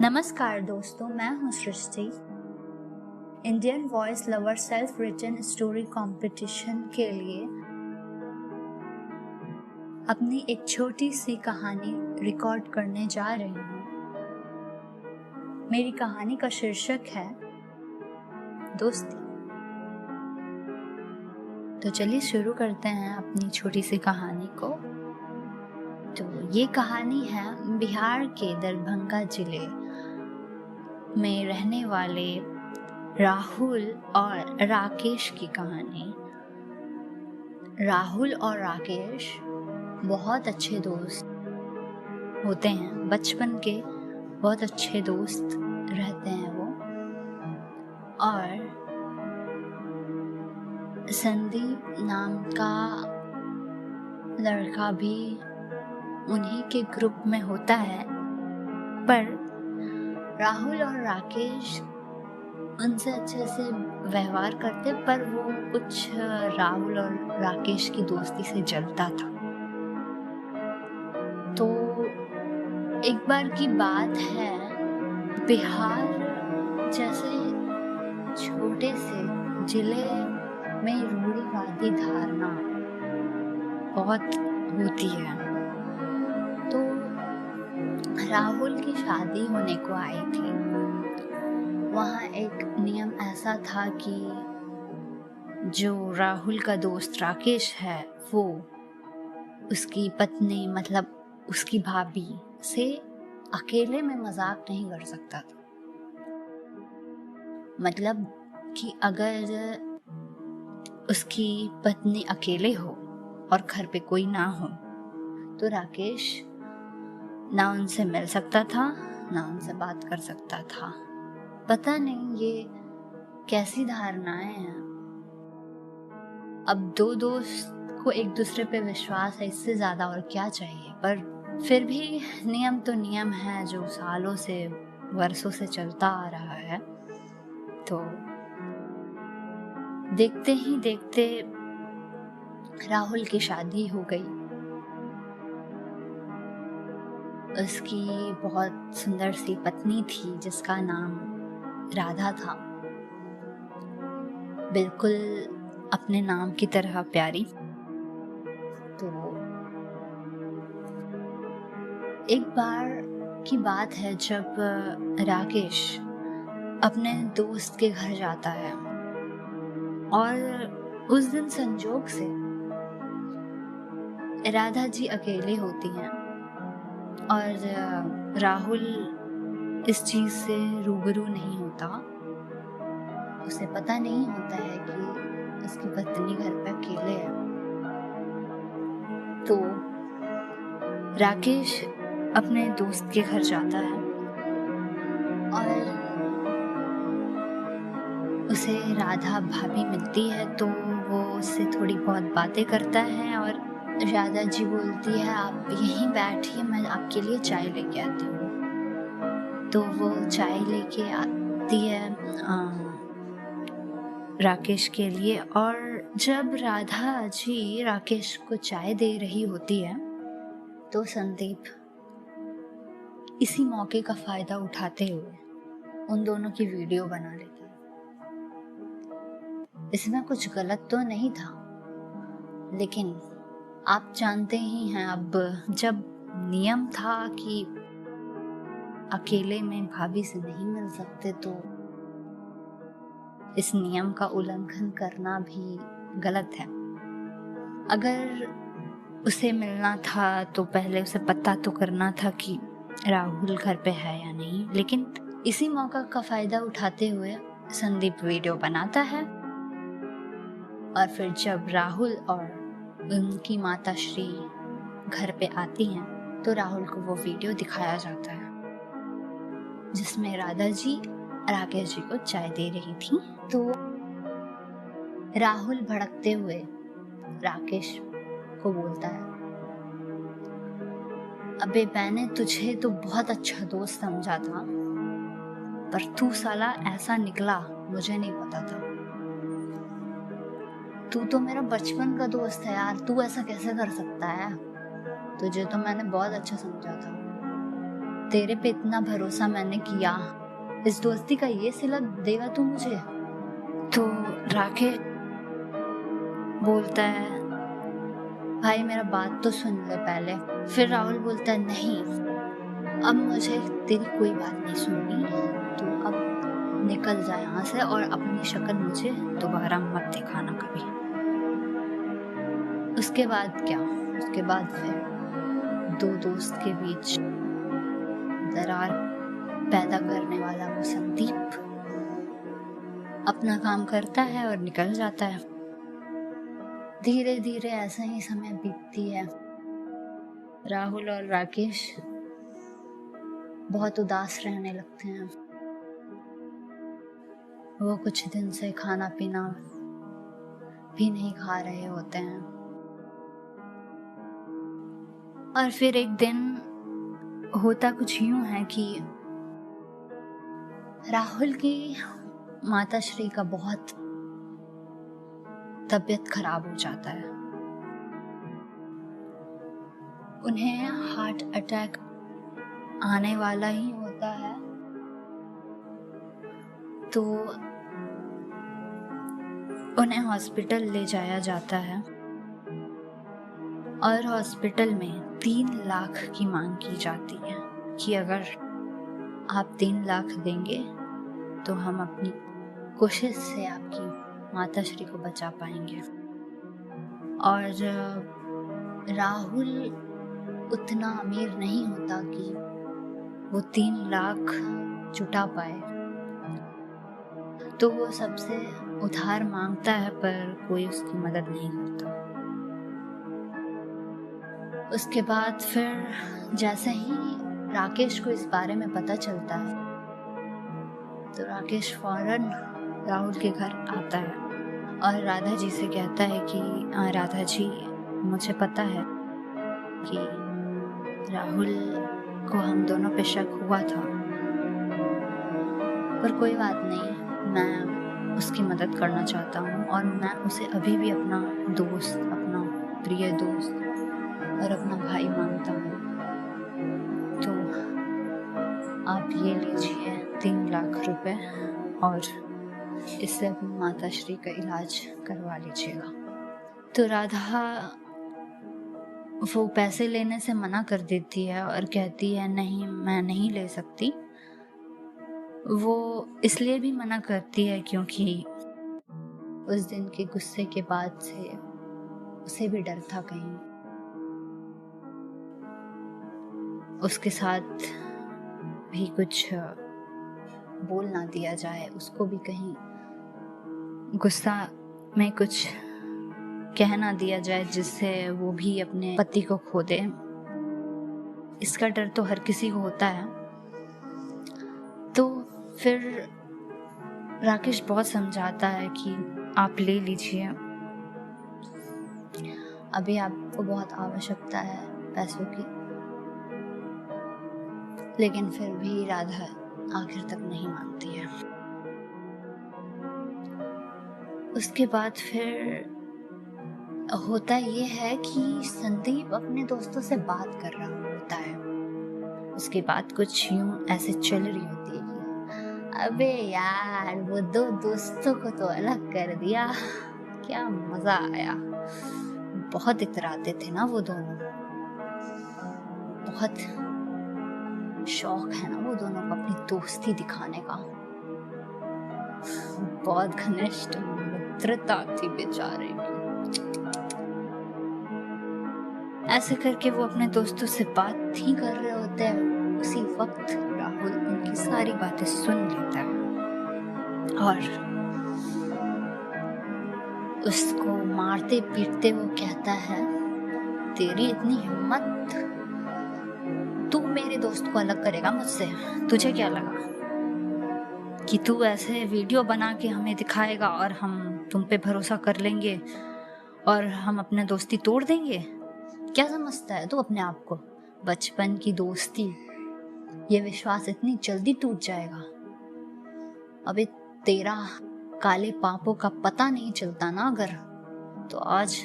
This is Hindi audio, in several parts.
नमस्कार दोस्तों, मैं हूं Srishti. Indian voice lover self written story competition के लिए अपनी एक छोटी सी कहानी रिकॉर्ड करने जा रही हूं। मेरी कहानी का शीर्षक है दोस्ती। तो चलिए शुरू करते हैं अपनी छोटी सी कहानी को। तो ये कहानी है बिहार के दरभंगा जिले में रहने वाले राहुल और राकेश की कहानी। राहुल और राकेश बहुत अच्छे दोस्त होते हैं, बचपन के बहुत अच्छे दोस्त रहते हैं वो। और संदीप नाम का लड़का भी उन्हीं के ग्रुप में होता है, पर राहुल और राकेश उनसे अच्छे से व्यवहार करते, पर वो कुछ राहुल और राकेश की दोस्ती से जलता था। तो एक बार की बात है, बिहार जैसे छोटे से जिले में रूढ़िवादी धारणा बहुत होती है। तो राहुल की शादी होने को आई थी। वहाँ एक नियम ऐसा था कि जो राहुल का दोस्त राकेश है, वो उसकी पत्नी मतलब उसकी भाभी से अकेले में मजाक नहीं कर सकता था। मतलब कि अगर उसकी पत्नी अकेले हो और घर पे कोई ना हो तो राकेश ना उनसे मिल सकता था, ना उनसे बात कर सकता था। पता नहीं ये कैसी धारणाएं हैं। अब दो दोस्त को एक दूसरे पे विश्वास है, इससे ज्यादा और क्या चाहिए। पर फिर भी नियम तो नियम है, जो सालों से वर्षों से चलता आ रहा है। तो देखते ही देखते राहुल की शादी हो गई। उसकी बहुत सुंदर सी पत्नी थी जिसका नाम राधा था, बिल्कुल अपने नाम की तरह प्यारी। तो एक बार की बात है जब राकेश अपने दोस्त के घर जाता है, और उस दिन संजोग से राधा जी अकेले होती हैं और राहुल इस चीज से रूबरू नहीं होता। उसे पता नहीं होता है कि उसकी पत्नी घर पे अकेले है। तो राकेश अपने दोस्त के घर जाता है और उसे राधा भाभी मिलती है। तो वो उससे थोड़ी बहुत बातें करता है और राधा जी बोलती है, आप यहीं बैठिए, मैं आपके लिए चाय लेके आती हूँ। तो वो चाय लेके आती है राकेश के लिए। और जब राधा जी राकेश को चाय दे रही होती है तो संदीप इसी मौके का फायदा उठाते हुए उन दोनों की वीडियो बना लेती है। इसमें कुछ गलत तो नहीं था, लेकिन आप जानते ही हैं, अब जब नियम था कि अकेले में भाभी से नहीं मिल सकते, तो इस नियम का उल्लंघन करना भी गलत है। अगर उसे मिलना था तो पहले उसे पता तो करना था कि राहुल घर पे है या नहीं। लेकिन इसी मौका का फायदा उठाते हुए संदीप वीडियो बनाता है, और फिर जब राहुल और उनकी माता श्री घर पे आती हैं तो राहुल को वो वीडियो दिखाया जाता है जिसमें राधा जी राकेश जी को चाय दे रही थी। तो राहुल भड़कते हुए राकेश को बोलता है, अबे मैंने तुझे तो बहुत अच्छा दोस्त समझा था, पर तू साला ऐसा निकला, मुझे नहीं पता था। तू तो मेरा बचपन का दोस्त है यार, तू ऐसा कैसे कर सकता है? तुझे तो मैंने बहुत अच्छा समझा था। तेरे पे इतना भरोसा मैंने किया, इस दोस्ती का ये सिला देगा तू मुझे? तो राकेश बोलता है, भाई मेरा बात तो सुन ले पहले। फिर राहुल बोलता है, नहीं, अब मुझे तेरी कोई बात नहीं सुननी, तू अब निकल जा यहाँ से और अपनी शक्ल मुझे दोबारा मत दिखाना कभी। उसके बाद क्या? उसके बाद फिर दो दोस्त के बीच दरार पैदा करने वाला वो संदीप अपना काम करता है और निकल जाता है। धीरे धीरे ऐसा ही समय बीतती है। राहुल और राकेश बहुत उदास रहने लगते हैं। वो कुछ दिन से खाना पीना भी नहीं खा रहे होते हैं। और फिर एक दिन होता कुछ यूं है कि राहुल की माताश्री का बहुत तबीयत खराब हो जाता है। उन्हें हार्ट अटैक आने वाला ही होता है। तो उन्हें हॉस्पिटल ले जाया जाता है और हॉस्पिटल में 3 लाख की मांग की जाती है कि अगर आप 3 लाख देंगे तो हम अपनी कोशिश से आपकी माताश्री को बचा पाएंगे। और राहुल उतना अमीर नहीं होता कि वो 3 लाख जुटा पाए, तो वो सबसे उधार मांगता है पर कोई उसकी मदद नहीं करता। उसके बाद फिर जैसे ही राकेश को इस बारे में पता चलता है तो राकेश फौरन राहुल के घर आता है और राधा जी से कहता है कि राधा जी, मुझे पता है कि राहुल को हम दोनों पे शक हुआ था, पर कोई बात नहीं, मैं उसकी मदद करना चाहता हूँ और मैं उसे अभी भी अपना दोस्त, अपना प्रिय दोस्त और अपना भाई मानता हूँ। तो आप ये लीजिए 3 लाख रुपए और इससे अपनी माताश्री का इलाज करवा लीजिएगा। तो राधा वो पैसे लेने से मना कर देती है और कहती है, नहीं, मैं नहीं ले सकती। वो इसलिए भी मना करती है क्योंकि उस दिन के गुस्से के बाद से उसे भी डर था कहीं उसके साथ भी कुछ बोल ना दिया जाए, उसको भी कहीं गुस्सा में कुछ कह ना दिया जाए जिससे वो भी अपने पति को खो दे। इसका डर तो हर किसी को होता है। तो फिर राकेश बहुत समझाता है कि आप ले लीजिए, अभी आपको बहुत आवश्यकता है पैसों की। लेकिन फिर भी राधा आखिर तक नहीं मानती है। उसके बाद फिर होता ये है कि संदीप अपने दोस्तों से बात कर रहा होता है। उसकी बात कुछ यूं ऐसे चल रही होती है कि अबे यार, वो 2 दोस्तों को तो अलग कर दिया, क्या मजा आया, बहुत इतराते थे ना वो दोनों, बहुत शौक है ना वो दोनों को अपनी दोस्ती दिखाने का, बहुत घनिष्ठ मित्रता थी बेचारे की। ऐसे करके वो अपने दोस्तों से बात ही कर रहे होते हैं। उसी वक्त राहुल उनकी सारी बातें सुन लेता है और उसको मारते पीटते वो कहता है, तेरी इतनी हिम्मत, तू मेरे दोस्त को अलग करेगा मुझसे? तुझे क्या लगा कि तू ऐसे वीडियो बना के हमें दिखाएगा और हम तुम पे भरोसा कर लेंगे और हम अपने दोस्ती तोड़ देंगे? क्या समझता है तू अपने आप को? बचपन की दोस्ती, ये विश्वास इतनी जल्दी टूट जाएगा? अबे तेरा काले पापों का पता नहीं चलता ना अगर, तो आज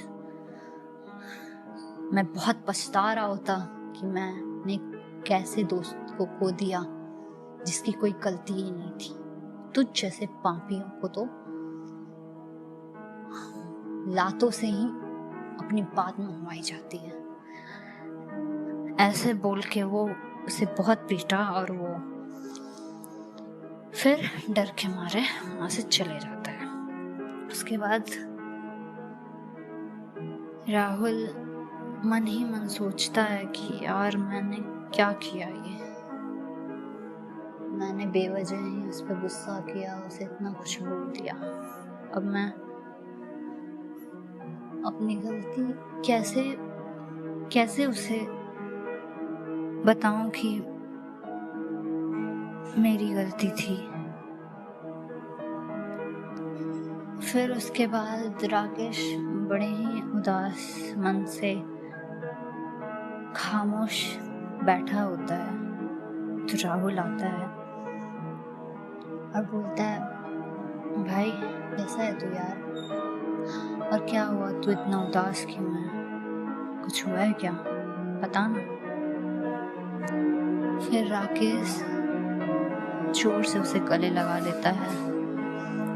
मैं बहुत पछता रहा होता कि मैंने कैसे दोस्त को खो दिया जिसकी कोई गलती ही नहीं थी। तुझ जैसे पापियों को तो लातों से ही अपनी बात मनवाई जाती है। ऐसे बोल के वो उसे बहुत पीटा और वो फिर डर के मारे वहां से चले जाता है। उसके बाद राहुल मन ही मन सोचता है कि यार मैंने क्या किया, ये मैंने बेवजह ही उस पर गुस्सा किया, उसे इतना कुछ बोल दिया। अब मैं अपनी गलती कैसे उसे बताऊं कि मेरी गलती थी। फिर उसके बाद राकेश बड़े ही उदास मन से खामोश बैठा होता है। तो राहुल आता है और बोलता है, भाई कैसा है तू यार, और क्या हुआ, तू इतना उदास क्यों है, कुछ हुआ है क्या, बता ना। फिर राकेश जोर से उसे गले लगा लेता है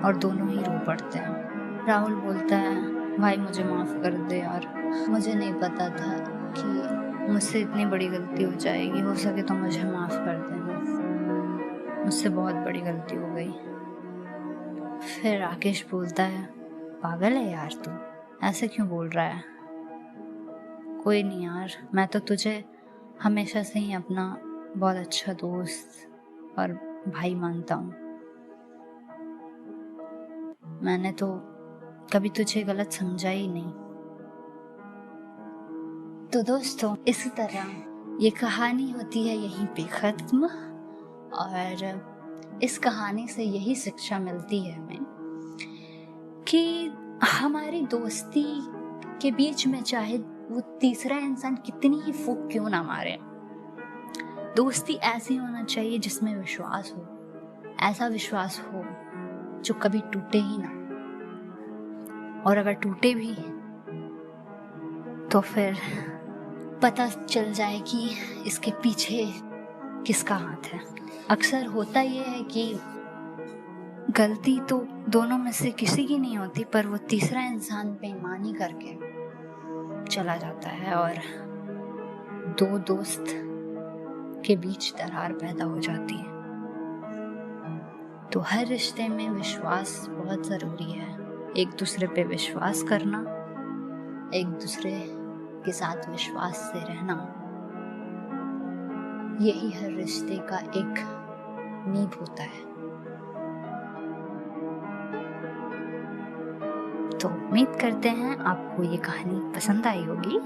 और दोनों ही रो पड़ते हैं। राहुल बोलता है, भाई मुझे माफ़ कर दे यार, मुझे नहीं पता था कि मुझसे इतनी बड़ी गलती हो जाएगी, हो सके तो मुझे माफ़ कर देना, मुझसे बहुत बड़ी गलती हो गई। फिर राकेश बोलता है, पागल है यार तू, ऐसे क्यों बोल रहा है, कोई नहीं यार, मैं तो तुझे हमेशा से ही अपना बहुत अच्छा दोस्त और भाई मानता हूँ, मैंने तो कभी तुझे गलत समझा ही नहीं। तो दोस्तों इसी तरह ये कहानी होती है यहीं पे खत्म, और इस कहानी से यही शिक्षा मिलती है हमें कि हमारी दोस्ती के बीच में चाहे वो तीसरा इंसान कितनी ही फूंक क्यों ना मारे, दोस्ती ऐसी होना चाहिए जिसमें विश्वास हो, ऐसा विश्वास हो जो कभी टूटे ही ना, और अगर टूटे भी तो फिर पता चल जाए कि इसके पीछे किसका हाथ है। अक्सर होता ये है कि गलती तो दोनों में से किसी की नहीं होती, पर वो तीसरा इंसान बेईमानी करके चला जाता है और दो दोस्त के बीच दरार पैदा हो जाती है। तो हर रिश्ते में विश्वास बहुत ज़रूरी है, एक दूसरे पे विश्वास करना, एक दूसरे के साथ विश्वास से रहना, यही हर रिश्ते का एक नींव होता है। तो उम्मीद करते हैं आपको ये कहानी पसंद आई होगी।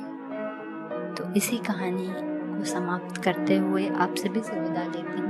तो इसी कहानी को समाप्त करते हुए आपसे भी विदा लेती हूँ।